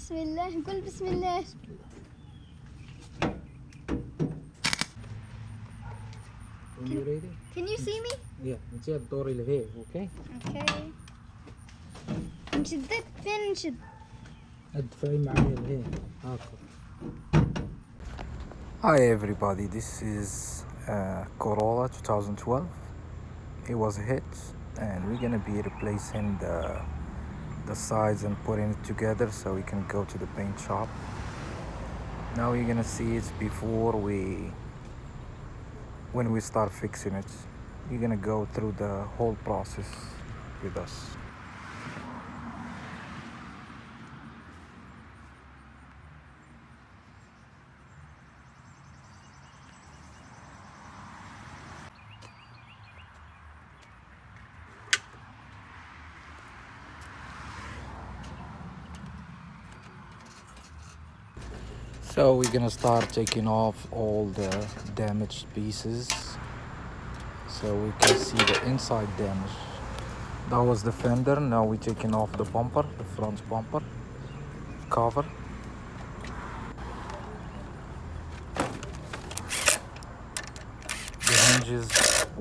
بسم الله قول بسم الله. Are you ready? Can you see me? Yeah, نجي الدور اللي هي, okay? Okay. نشد فين نشد؟ ادفعي معايا اللي هي هاكو. Hi everybody, this is Corolla 2012. It was a hit and we're gonna be replacing the sides and putting it together so we can go to the paint shop. Now you're gonna see it before when we start fixing it. You're gonna go through the whole process with us. So we're gonna start taking off all the damaged pieces so we can see the inside damage. That was the fender. Now we're taking off the bumper, the front bumper cover. The hinges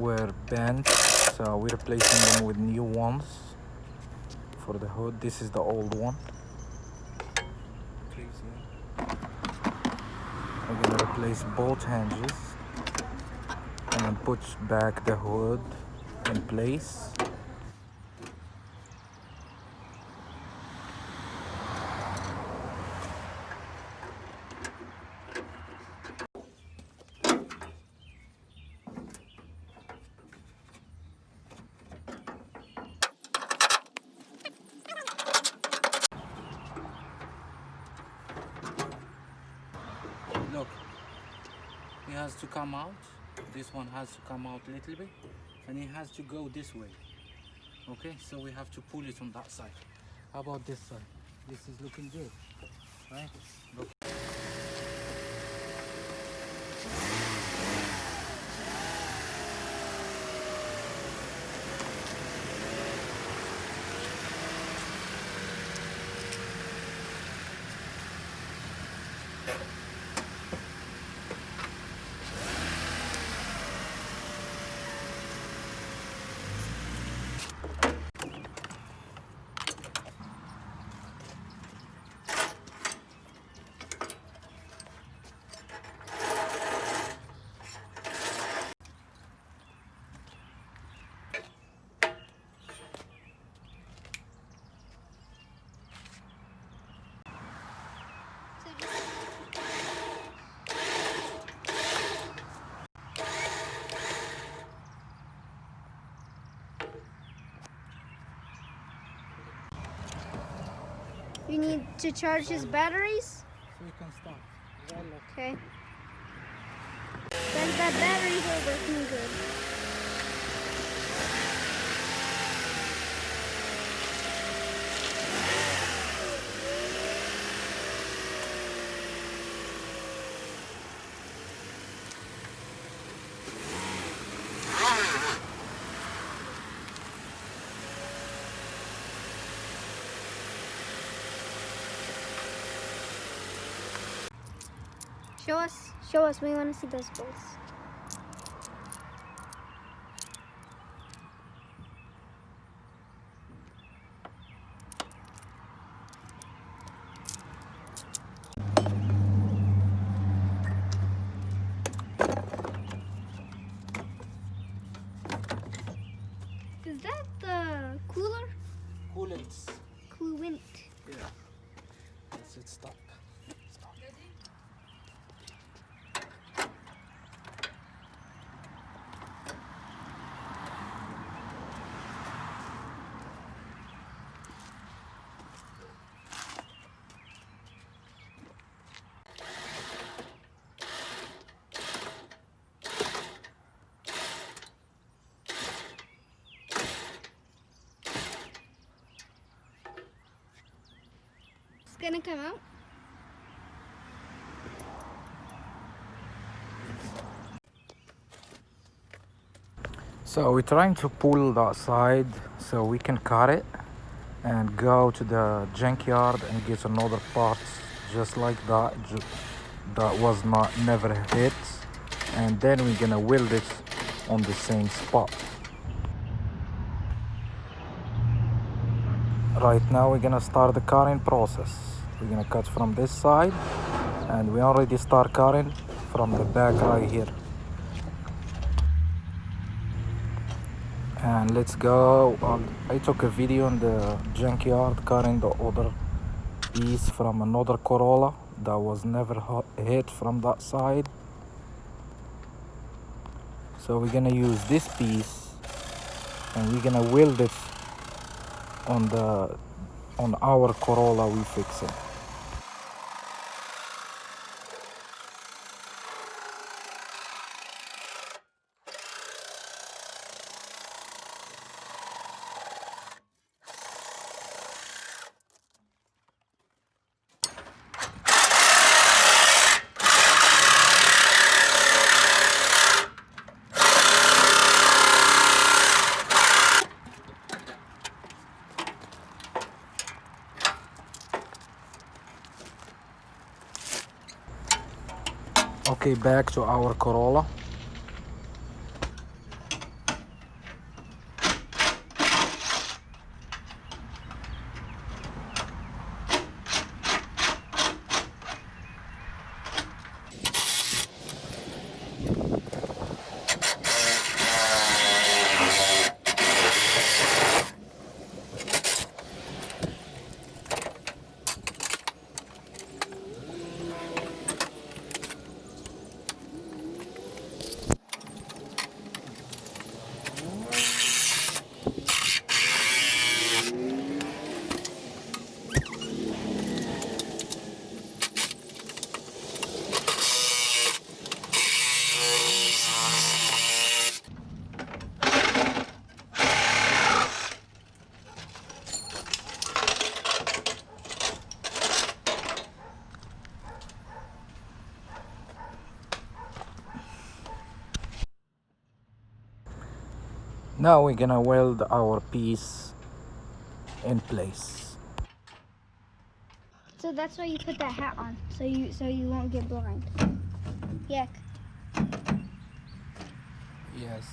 were bent, so we're replacing them with new ones for the hood. This is the old one. We're gonna replace both hinges and then put back the hood in place. Look, it has to come out. This one has to come out a little bit, and it has to go this way. Okay, so we have to pull it on that side. How about this side? This is looking good, right? Look. You need to charge his batteries? So you can start. Okay. Then the batteries are working good. Show us, we want to see those bolts. Is that the cooler? Coolants. Coolant. Yeah. That's it. Stop. Stop. It's gonna come out. So we're trying to pull that side so we can cut it, and go to the junkyard and get another part just like that, that was not never hit, and then we're gonna weld it on the same spot. Right now we're gonna start the cutting process. We're gonna cut from this side, and we already start cutting from the back right here. And let's go. I took a video in the junkyard cutting the other piece from another Corolla that was never hit from that side. So we're gonna use this piece and we're gonna weld it on our Corolla we fixing. Okay, back to our Corolla. Now we're gonna weld our piece in place. So that's why you put that hat on, so you won't get blind. Yuck. Yes.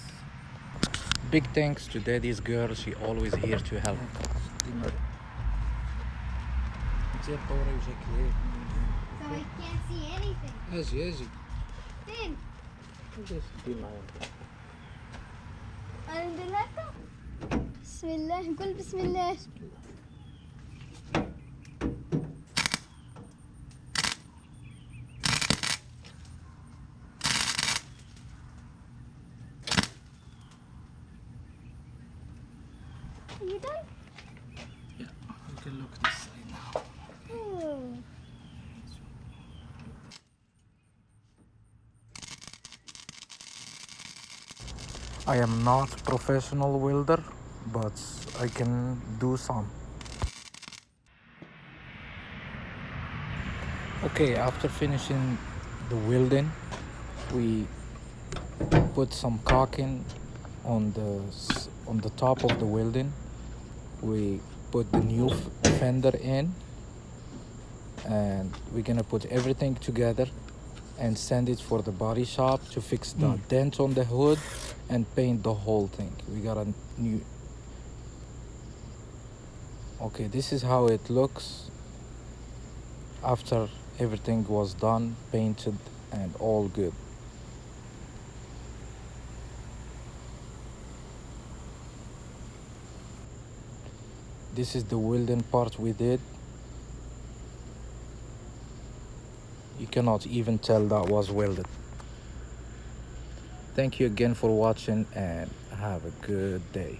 Big thanks to Daddy's girl, she always here to help. So I can't see anything. اجي Fin, ليش تدي معي؟ الحمد لله. بسم الله، قول بسم الله. Are you done? Yeah, you can look this side now. Oh. I am not professional welder, but I can do some. Okay, after finishing the welding, we put some caulking on the top of the welding. We put the new fender in, and we're gonna put everything together and send it for the body shop to fix the dent on the hood and paint the whole thing. We got a new. Okay, this is how it looks after everything was done, painted, and all good. This is the welding part we did. You cannot even tell that was welded. Thank you again for watching and have a good day.